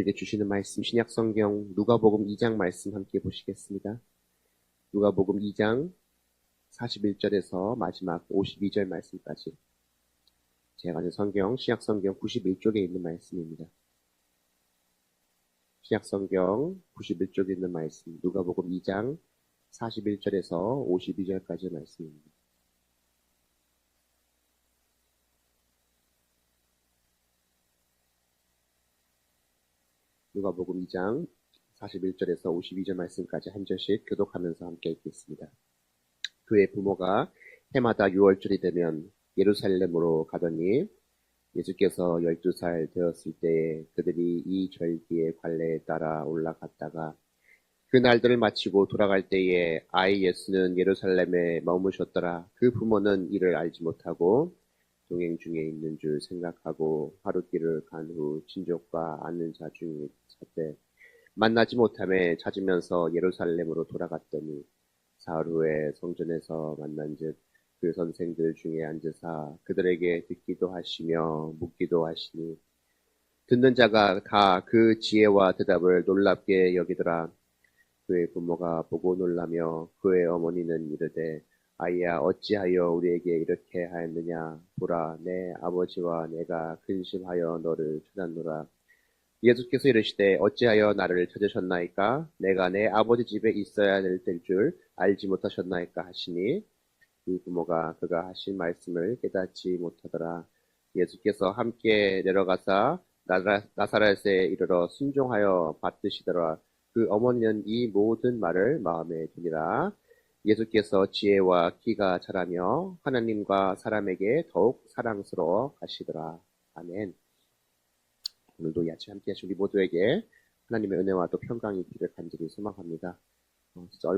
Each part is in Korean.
우리에게 주시는 말씀 신약성경 누가복음 2장 말씀 함께 보시겠습니다. 누가복음 2장 41절에서 마지막 52절 말씀까지 제가 가진 성경 신약성경 91쪽에 있는 말씀입니다. 신약성경 91쪽에 있는 말씀 누가복음 2장 41절에서 52절까지 말씀입니다. 누가복음 2장 41절에서 52절 말씀까지 한 절씩 교독하면서 함께 읽겠습니다. 그의 부모가 해마다 6월절이 되면 예루살렘으로 가더니 예수께서 12살 되었을 때에 그들이 이 절기의 관례에 따라 올라갔다가 그 날들을 마치고 돌아갈 때에 아이 예수는 예루살렘에 머무셨더라. 그 부모는 이를 알지 못하고 동행 중에 있는 줄 생각하고 하루길을 간 후 친족과 아는 자 중에 찾되 만나지 못함에 찾으면서 예루살렘으로 돌아갔더니 사흘 후에 성전에서 만난즉 그 선생들 중에 앉으사 그들에게 듣기도 하시며 묻기도 하시니 듣는 자가 다 그 지혜와 대답을 놀랍게 여기더라. 그의 부모가 보고 놀라며 그의 어머니는 이르되 아이야 어찌하여 우리에게 이렇게 하였느냐 보라 내 아버지와 내가 근심하여 너를 찾았노라. 예수께서 이르시되 어찌하여 나를 찾으셨나이까 내가 내 아버지 집에 있어야 될 줄 알지 못하셨나이까 하시니 그 부모가 그가 하신 말씀을 깨닫지 못하더라. 예수께서 함께 내려가사 나사렛에 이르러 순종하여 받드시더라. 그 어머니는 이 모든 말을 마음에 두니라. 예수께서 지혜와 키가 자라며 하나님과 사람에게 더욱 사랑스러워 가시더라. 아멘. 오늘도 이 아침 함께 하신 우리 모두에게 하나님의 은혜와 또 평강이 있기를 간절히 소망합니다. 진짜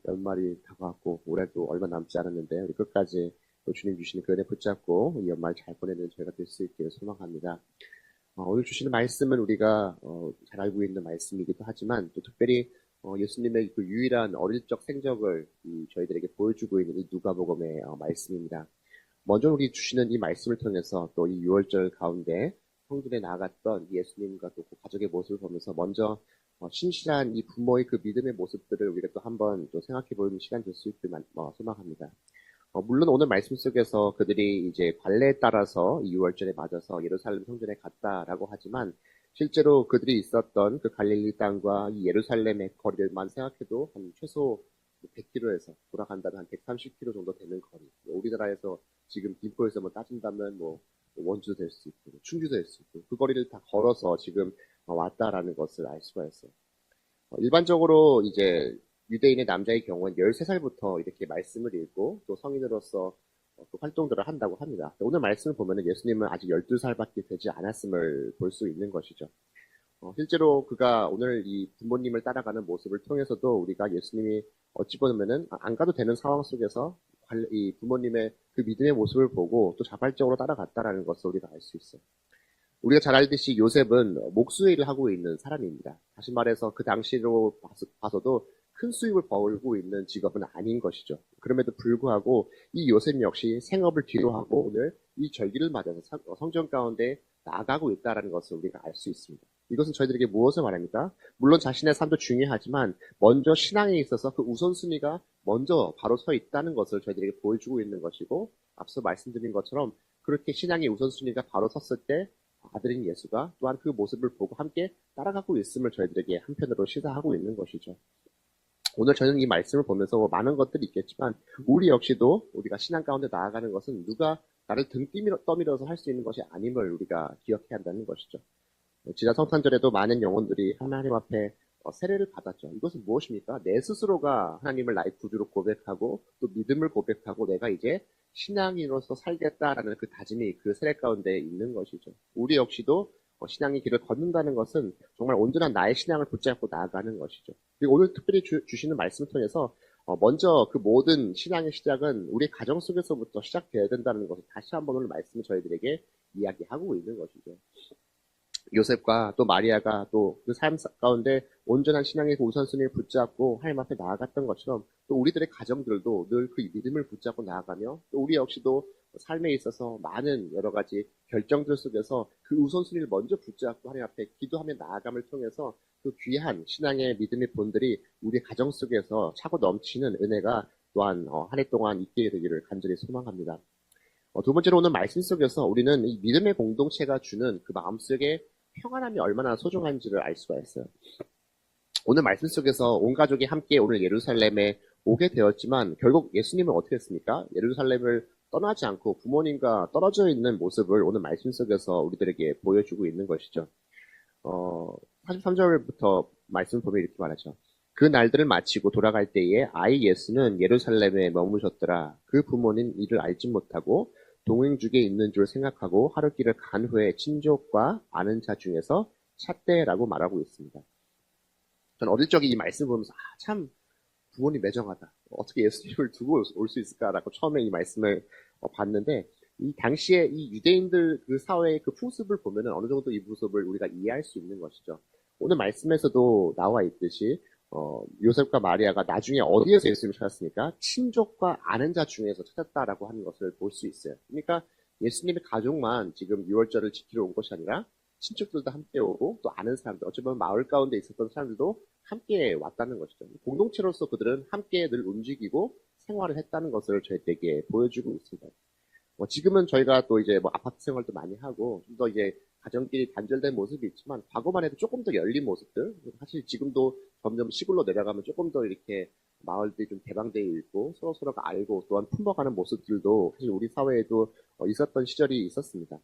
연말이 다가왔고 올해도 얼마 남지 않았는데 우리 끝까지 또 주님 주시는 그 은혜 붙잡고 이 연말 잘 보내는 저희가 될 수 있기를 소망합니다. 오늘 주시는 말씀은 우리가 잘 알고 있는 말씀이기도 하지만 또 특별히 예수님의 그 유일한 어릴 적 생적을 저희들에게 보여주고 있는 이 누가복음의 말씀입니다. 먼저 우리 주시는 이 말씀을 통해서 또 이 6월절 가운데 성전에 나아갔던 예수님과 또 그 가족의 모습을 보면서 먼저 신실한 이 부모의 그 믿음의 모습들을 우리가 또 한번 또 생각해 보는 시간 될 수 있길 소망합니다. 물론 오늘 말씀 속에서 그들이 이제 관례에 따라서 이 6월절에 맞아서 예루살렘 성전에 갔다라고 하지만 실제로 그들이 있었던 그 갈릴리 땅과 이 예루살렘의 거리를만 생각해도 한 최소 100km에서 돌아간다면 한 130km 정도 되는 거리. 우리나라에서 지금 김포에서 따진다면 원주도 될 수 있고 충주도 될 수 있고 그 거리를 다 걸어서 지금 왔다라는 것을 알 수가 있어요. 일반적으로 이제 유대인의 남자의 경우는 13살부터 이렇게 말씀을 읽고 또 성인으로서 또 활동들을 한다고 합니다. 오늘 말씀을 보면 예수님은 아직 12살밖에 되지 않았음을 볼 수 있는 것이죠. 실제로 그가 오늘 이 부모님을 따라가는 모습을 통해서도 우리가 예수님이 어찌 보면은 안 가도 되는 상황 속에서 이 부모님의 그 믿음의 모습을 보고 또 자발적으로 따라갔다라는 것을 우리가 알 수 있어요. 우리가 잘 알듯이 요셉은 목수일을 하고 있는 사람입니다. 다시 말해서 그 당시로 봐서도 큰 수입을 벌고 있는 직업은 아닌 것이죠. 그럼에도 불구하고 이 요셉 역시 생업을 뒤로하고 오늘 이 절기를 맞아서 성전 가운데 나아가고 있다는 것을 우리가 알 수 있습니다. 이것은 저희들에게 무엇을 말합니까? 물론 자신의 삶도 중요하지만 먼저 신앙에 있어서 그 우선순위가 먼저 바로 서 있다는 것을 저희들에게 보여주고 있는 것이고 앞서 말씀드린 것처럼 그렇게 신앙의 우선순위가 바로 섰을 때 아들인 예수가 또한 그 모습을 보고 함께 따라가고 있음을 저희들에게 한편으로 시사하고 있는 것이죠. 오늘 저는 이 말씀을 보면서 많은 것들이 있겠지만 우리 역시도 우리가 신앙 가운데 나아가는 것은 누가 나를 등 떠밀어서 할 수 있는 것이 아님을 우리가 기억해야 한다는 것이죠. 지난 성탄절에도 많은 영혼들이 하나님 앞에 세례를 받았죠. 이것은 무엇입니까? 내 스스로가 하나님을 나의 구주로 고백하고 또 믿음을 고백하고 내가 이제 신앙인으로서 살겠다라는 그 다짐이 그 세례 가운데 있는 것이죠. 우리 역시도 신앙의 길을 걷는다는 것은 정말 온전한 나의 신앙을 붙잡고 나아가는 것이죠. 그리고 오늘 특별히 주시는 말씀을 통해서 먼저 그 모든 신앙의 시작은 우리 가정 속에서부터 시작되어야 된다는 것을 다시 한번 오늘 말씀을 저희들에게 이야기하고 있는 것이죠. 요셉과 또 마리아가 또 그 삶 가운데 온전한 신앙의 그 우선순위를 붙잡고 하나님 앞에 나아갔던 것처럼 또 우리들의 가정들도 늘 그 믿음을 붙잡고 나아가며 또 우리 역시도 삶에 있어서 많은 여러 가지 결정들 속에서 그 우선순위를 먼저 붙잡고 하나님 앞에 기도하며 나아감을 통해서 그 귀한 신앙의 믿음의 본들이 우리 가정 속에서 차고 넘치는 은혜가 또한 한 해 동안 있게 되기를 간절히 소망합니다. 두 번째로 오늘 말씀 속에서 우리는 이 믿음의 공동체가 주는 그 마음속에 평안함이 얼마나 소중한지를 알 수가 있어요. 오늘 말씀 속에서 온 가족이 함께 오늘 예루살렘에 오게 되었지만 결국 예수님은 어떻게 했습니까? 예루살렘을 떠나지 않고 부모님과 떨어져 있는 모습을 오늘 말씀 속에서 우리들에게 보여주고 있는 것이죠. 43절부터 말씀 보면 이렇게 말하죠. 그 날들을 마치고 돌아갈 때에 아이 예수는 예루살렘에 머무셨더라. 그 부모는 이를 알지 못하고 동행중에 있는 줄 생각하고 하루길을 간 후에 친족과 아는 자 중에서 찾대라고 말하고 있습니다. 저는 어릴 적에 이 말씀 보면서 참 부모님 매정하다. 어떻게 예수님을 두고 올 수 있을까라고 처음에 이 말씀을 봤는데 이 당시에 이 유대인들 그 사회의 그 풍습을 보면은 어느 정도 이 모습을 우리가 이해할 수 있는 것이죠. 오늘 말씀에서도 나와 있듯이 요셉과 마리아가 나중에 어디에서 예수님을 찾았습니까? 친족과 아는 자 중에서 찾았다라고 하는 것을 볼 수 있어요. 그러니까 예수님의 가족만 지금 유월절을 지키러 온 것이 아니라 친척들도 함께 오고 또 아는 사람들, 어찌 보면 마을 가운데 있었던 사람들도 함께 왔다는 것이죠. 공동체로서 그들은 함께 늘 움직이고 생활을 했다는 것을 저희에게 보여주고 있습니다. 지금은 저희가 또 이제 아파트 생활도 많이 하고 좀 더 이제 가정끼리 단절된 모습이 있지만 과거만 해도 조금 더 열린 모습들, 사실 지금도 점점 시골로 내려가면 조금 더 이렇게 마을들이 좀 개방되어 있고 서로가 알고 또한 품어가는 모습들도 사실 우리 사회에도 있었던 시절이 있었습니다.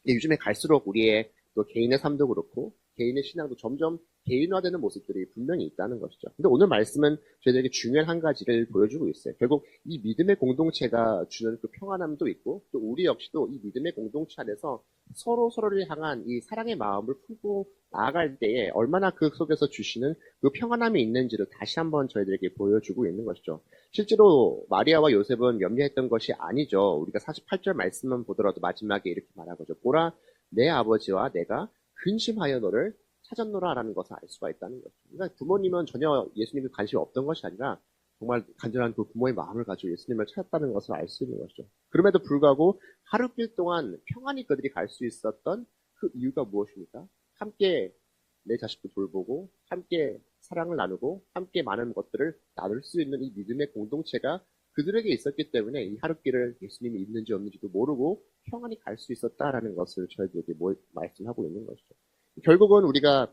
요즘에 갈수록 우리의 또 개인의 삶도 그렇고 개인의 신앙도 점점 개인화되는 모습들이 분명히 있다는 것이죠. 근데 오늘 말씀은 저희들에게 중요한 한 가지를 보여주고 있어요. 결국 이 믿음의 공동체가 주는 그 평안함도 있고 또 우리 역시도 이 믿음의 공동체 안에서 서로를 향한 이 사랑의 마음을 품고 나아갈 때에 얼마나 그 속에서 주시는 그 평안함이 있는지를 다시 한번 저희들에게 보여주고 있는 것이죠. 실제로 마리아와 요셉은 염려했던 것이 아니죠. 우리가 48절 말씀만 보더라도 마지막에 이렇게 말하고죠. 보라, 내 아버지와 내가 근심하여 너를 찾았노라라는 것을 알 수가 있다는 거죠. 그러니까 부모님은 전혀 예수님에 관심이 없던 것이 아니라 정말 간절한 그 부모의 마음을 가지고 예수님을 찾았다는 것을 알 수 있는 것이죠. 그럼에도 불구하고 하루길 동안 평안히 그들이 갈 수 있었던 그 이유가 무엇입니까? 함께 내 자식도 돌보고 함께 사랑을 나누고 함께 많은 것들을 나눌 수 있는 이 믿음의 공동체가 그들에게 있었기 때문에 이 하루길을 예수님이 있는지 없는지도 모르고 평안히 갈 수 있었다라는 것을 저희들에게 말씀하고 있는 것이죠. 결국은 우리가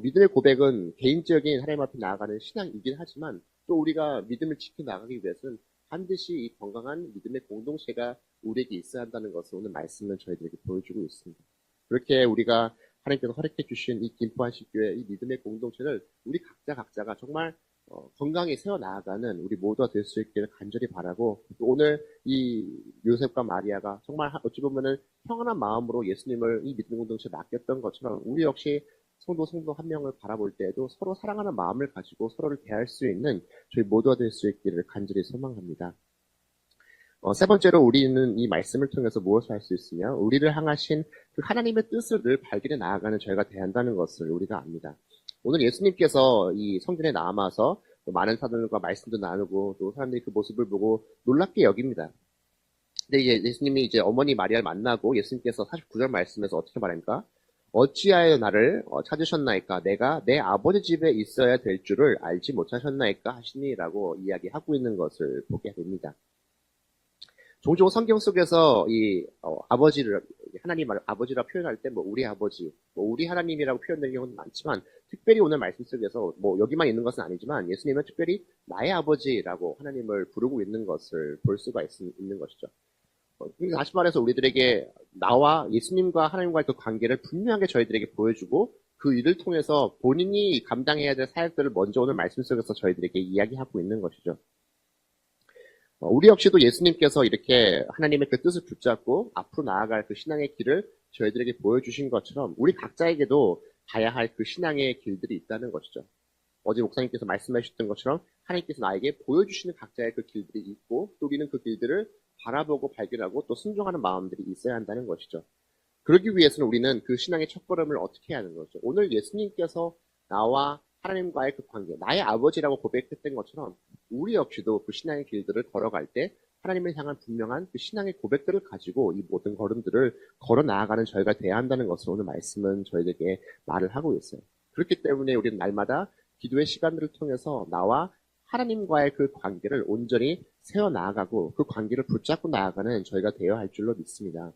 믿음의 고백은 개인적인 하나님 앞에 나아가는 신앙이긴 하지만 또 우리가 믿음을 지켜 나가기 위해서는 반드시 이 건강한 믿음의 공동체가 우리에게 있어야 한다는 것을 오늘 말씀은 저희들에게 보여주고 있습니다. 그렇게 우리가 하나님께서 허락해 주신 이 김포한식교회 이 믿음의 공동체를 우리 각자가 정말 건강히 세워나가는 우리 모두가 될 수 있기를 간절히 바라고 또 오늘 이 요셉과 마리아가 정말 어찌 보면은 평안한 마음으로 예수님을 이 믿음 공동체에 맡겼던 것처럼 우리 역시 성도 한 명을 바라볼 때에도 서로 사랑하는 마음을 가지고 서로를 대할 수 있는 저희 모두가 될 수 있기를 간절히 소망합니다. 세 번째로 우리는 이 말씀을 통해서 무엇을 할 수 있으며 우리를 향하신 그 하나님의 뜻을 늘 발견해 나아가는 저희가 돼야 한다는 것을 우리가 압니다. 오늘 예수님께서 이 성전에 남아서 많은 사람들과 말씀도 나누고 또 사람들이 그 모습을 보고 놀랍게 여깁니다. 근데 이제 예수님이 이제 어머니 마리아를 만나고 예수님께서 49절 말씀에서 어떻게 말합니까? 어찌하여 나를 찾으셨나이까? 내가 내 아버지 집에 있어야 될 줄을 알지 못하셨나이까? 하시니라고 이야기하고 있는 것을 보게 됩니다. 종종 성경 속에서 이 아버지를 하나님 아버지라 표현할 때 우리 아버지, 우리 하나님이라고 표현되는 경우는 많지만 특별히 오늘 말씀 속에서 여기만 있는 것은 아니지만 예수님은 특별히 나의 아버지라고 하나님을 부르고 있는 것을 볼 수가 있는 것이죠. 다시 말해서 우리들에게 나와 예수님과 하나님과의 그 관계를 분명하게 저희들에게 보여주고 그 일을 통해서 본인이 감당해야 될 사역들을 먼저 오늘 말씀 속에서 저희들에게 이야기하고 있는 것이죠. 우리 역시도 예수님께서 이렇게 하나님의 그 뜻을 붙잡고 앞으로 나아갈 그 신앙의 길을 저희들에게 보여주신 것처럼 우리 각자에게도 가야 할 그 신앙의 길들이 있다는 것이죠. 어제 목사님께서 말씀해 주셨던 것처럼 하나님께서 나에게 보여주시는 각자의 그 길들이 있고 또 우리는 그 길들을 바라보고 발견하고 또 순종하는 마음들이 있어야 한다는 것이죠. 그러기 위해서는 우리는 그 신앙의 첫걸음을 어떻게 해야 하는 거죠? 오늘 예수님께서 나와 하나님과의 그 관계, 나의 아버지라고 고백했던 것처럼 우리 역시도 그 신앙의 길들을 걸어갈 때 하나님을 향한 분명한 그 신앙의 고백들을 가지고 이 모든 걸음들을 걸어 나아가는 저희가 돼야 한다는 것을 오늘 말씀은 저희에게 말을 하고 있어요. 그렇기 때문에 우리는 날마다 기도의 시간들을 통해서 나와 하나님과의 그 관계를 온전히 세워 나아가고 그 관계를 붙잡고 나아가는 저희가 되어야 할 줄로 믿습니다.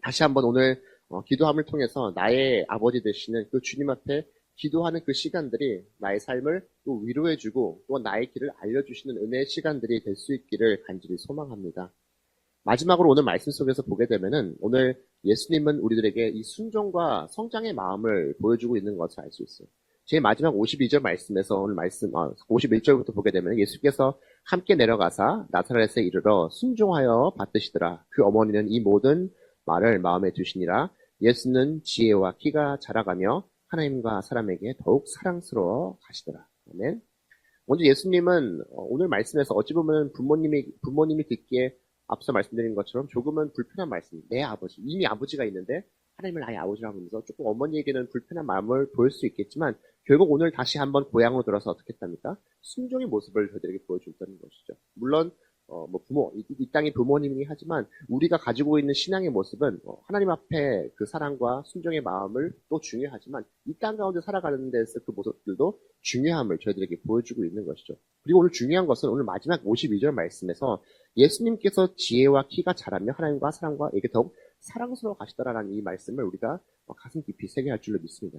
다시 한번 오늘 기도함을 통해서 나의 아버지 되시는 그 주님 앞에 기도하는 그 시간들이 나의 삶을 또 위로해주고 또 나의 길을 알려주시는 은혜의 시간들이 될 수 있기를 간절히 소망합니다. 마지막으로 오늘 말씀 속에서 보게 되면은 오늘 예수님은 우리들에게 이 순종과 성장의 마음을 보여주고 있는 것을 알 수 있어요. 제일 마지막 52절 말씀에서 오늘 말씀 51절부터 보게 되면 예수께서 함께 내려가사 나사렛에 이르러 순종하여 받드시더라. 그 어머니는 이 모든 말을 마음에 두시니라. 예수는 지혜와 키가 자라가며 하나님과 사람에게 더욱 사랑스러워 가시더라. 아멘. 먼저 예수님은 오늘 말씀에서 어찌 보면 부모님이 듣기에 앞서 말씀드린 것처럼 조금은 불편한 말씀, 내 아버지, 이미 아버지가 있는데 하나님을 나의 아버지라고 하면서 조금 어머니에게는 불편한 마음을 보일 수 있겠지만 결국 오늘 다시 한번 고향으로 들어서 어떻게 했답니까? 순종의 모습을 저희들에게 보여줬다는 것이죠. 물론 부모, 이 땅의 부모님이긴 하지만 우리가 가지고 있는 신앙의 모습은 하나님 앞에 그 사랑과 순종의 마음을 또 중요하지만 이 땅 가운데 살아가는 데서 그 모습들도 중요함을 저희들에게 보여주고 있는 것이죠. 그리고 오늘 중요한 것은 오늘 마지막 52절 말씀에서 예수님께서 지혜와 키가 자라며 하나님과 사람과에게 더욱 사랑스러워 가시더라라는 이 말씀을 우리가 가슴 깊이 새겨야 할 줄로 믿습니다.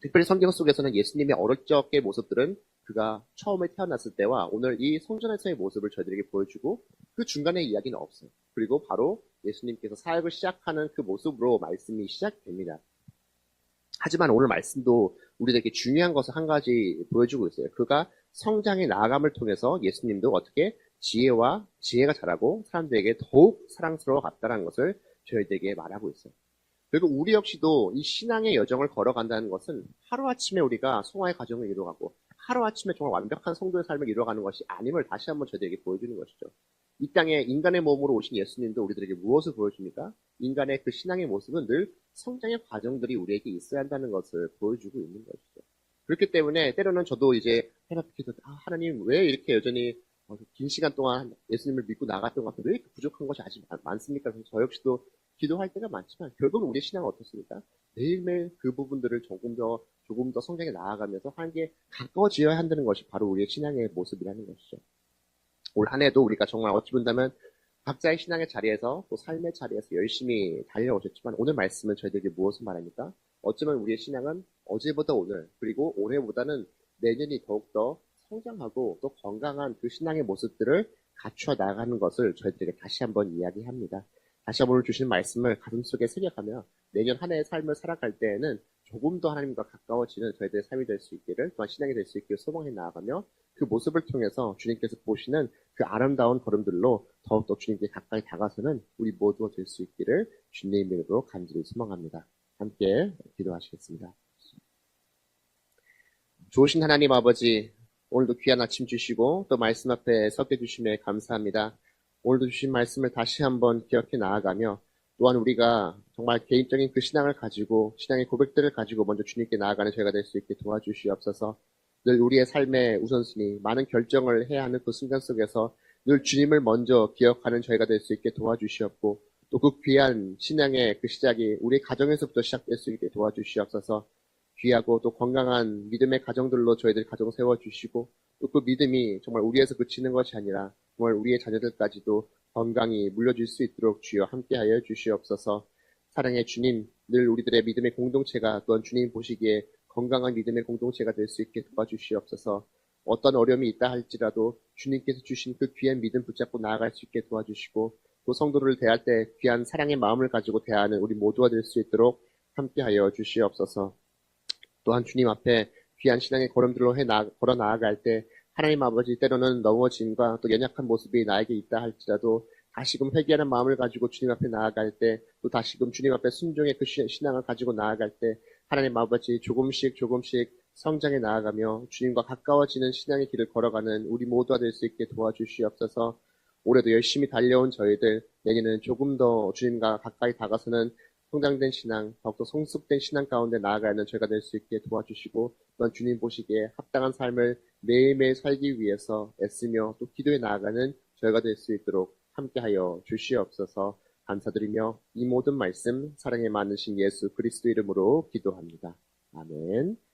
특별히 성경 속에서는 예수님의 어릴 적의 모습들은 그가 처음에 태어났을 때와 오늘 이 성전에서의 모습을 저희들에게 보여주고 그 중간에 이야기는 없어요. 그리고 바로 예수님께서 사역을 시작하는 그 모습으로 말씀이 시작됩니다. 하지만 오늘 말씀도 우리에게 중요한 것을 한 가지 보여주고 있어요. 그가 성장의 나아감을 통해서 예수님도 어떻게 지혜가 자라고 사람들에게 더욱 사랑스러워 갔다는 것을 저희들에게 말하고 있어요. 그리고 우리 역시도 이 신앙의 여정을 걸어간다는 것은 하루아침에 우리가 성화의 과정을 이루어가고 하루아침에 정말 완벽한 성도의 삶을 이루어가는 것이 아님을 다시 한번 저희들에게 보여주는 것이죠. 이 땅에 인간의 몸으로 오신 예수님도 우리들에게 무엇을 보여줍니까? 인간의 그 신앙의 모습은 늘 성장의 과정들이 우리에게 있어야 한다는 것을 보여주고 있는 것이죠. 그렇기 때문에 때로는 저도 이제 생각해서 하나님 왜 이렇게 여전히 긴 시간 동안 예수님을 믿고 나갔던 것 같은데 왜 이렇게 부족한 것이 아직 많습니까? 그래서 저 역시도 기도할 때가 많지만 결국은 우리의 신앙은 어떻습니까? 매일매일 그 부분들을 조금 더 성장해 나아가면서 하나님께 가까워지어야 한다는 것이 바로 우리의 신앙의 모습이라는 것이죠. 올 한 해도 우리가 정말 어찌 본다면 각자의 신앙의 자리에서 또 삶의 자리에서 열심히 달려오셨지만 오늘 말씀은 저희들에게 무엇을 말합니까? 어쩌면 우리의 신앙은 어제보다 오늘 그리고 올해보다는 내년이 더욱더 성장하고 또 건강한 그 신앙의 모습들을 갖추어 나가는 것을 저희들에게 다시 한번 이야기합니다. 다시 한번 오늘 주신 말씀을 가슴속에 새겨가며 내년 한 해의 삶을 살아갈 때에는 조금 더 하나님과 가까워지는 저희들의 삶이 될 수 있기를 또한 신앙이 될 수 있기를 소망해 나아가며 그 모습을 통해서 주님께서 보시는 그 아름다운 걸음들로 더욱더 주님께 가까이 다가서는 우리 모두가 될 수 있기를 주님의 이름으로 간절히 소망합니다. 함께 기도하시겠습니다. 좋으신 하나님 아버지, 오늘도 귀한 아침 주시고 또 말씀 앞에 서게 주심에 감사합니다. 오늘도 주신 말씀을 다시 한번 기억해 나아가며 또한 우리가 정말 개인적인 그 신앙을 가지고 신앙의 고백들을 가지고 먼저 주님께 나아가는 저희가 될 수 있게 도와주시옵소서. 늘 우리의 삶의 우선순위, 많은 결정을 해야 하는 그 순간 속에서 늘 주님을 먼저 기억하는 저희가 될 수 있게 도와주시옵고 또 그 귀한 신앙의 그 시작이 우리 가정에서부터 시작될 수 있게 도와주시옵소서. 귀하고 또 건강한 믿음의 가정들로 저희들 가정 세워주시고 또 그 믿음이 정말 우리에서 그치는 것이 아니라 정말 우리의 자녀들까지도 건강히 물려줄 수 있도록 주여 함께하여 주시옵소서. 사랑의 주님, 늘 우리들의 믿음의 공동체가 그건 주님 보시기에 건강한 믿음의 공동체가 될 수 있게 도와주시옵소서. 어떤 어려움이 있다 할지라도 주님께서 주신 그 귀한 믿음 붙잡고 나아갈 수 있게 도와주시고 또 성도를 대할 때 귀한 사랑의 마음을 가지고 대하는 우리 모두가 될 수 있도록 함께하여 주시옵소서. 또한 주님 앞에 귀한 신앙의 걸음들로 걸어 나아갈 때 하나님 아버지 때로는 넘어짐과 또 연약한 모습이 나에게 있다 할지라도 다시금 회개하는 마음을 가지고 주님 앞에 나아갈 때 또 다시금 주님 앞에 순종의 그 신앙을 가지고 나아갈 때 하나님 아버지 조금씩 성장해 나아가며 주님과 가까워지는 신앙의 길을 걸어가는 우리 모두가 될 수 있게 도와주시옵소서. 올해도 열심히 달려온 저희들 내년에는 조금 더 주님과 가까이 다가서는 성장된 신앙, 더욱더 성숙된 신앙 가운데 나아가는 저희가 될 수 있게 도와주시고 또한 주님 보시기에 합당한 삶을 매일매일 살기 위해서 애쓰며 또 기도에 나아가는 저희가 될 수 있도록 함께하여 주시옵소서. 감사드리며 이 모든 말씀 사랑에 많으신 예수 그리스도 이름으로 기도합니다. 아멘.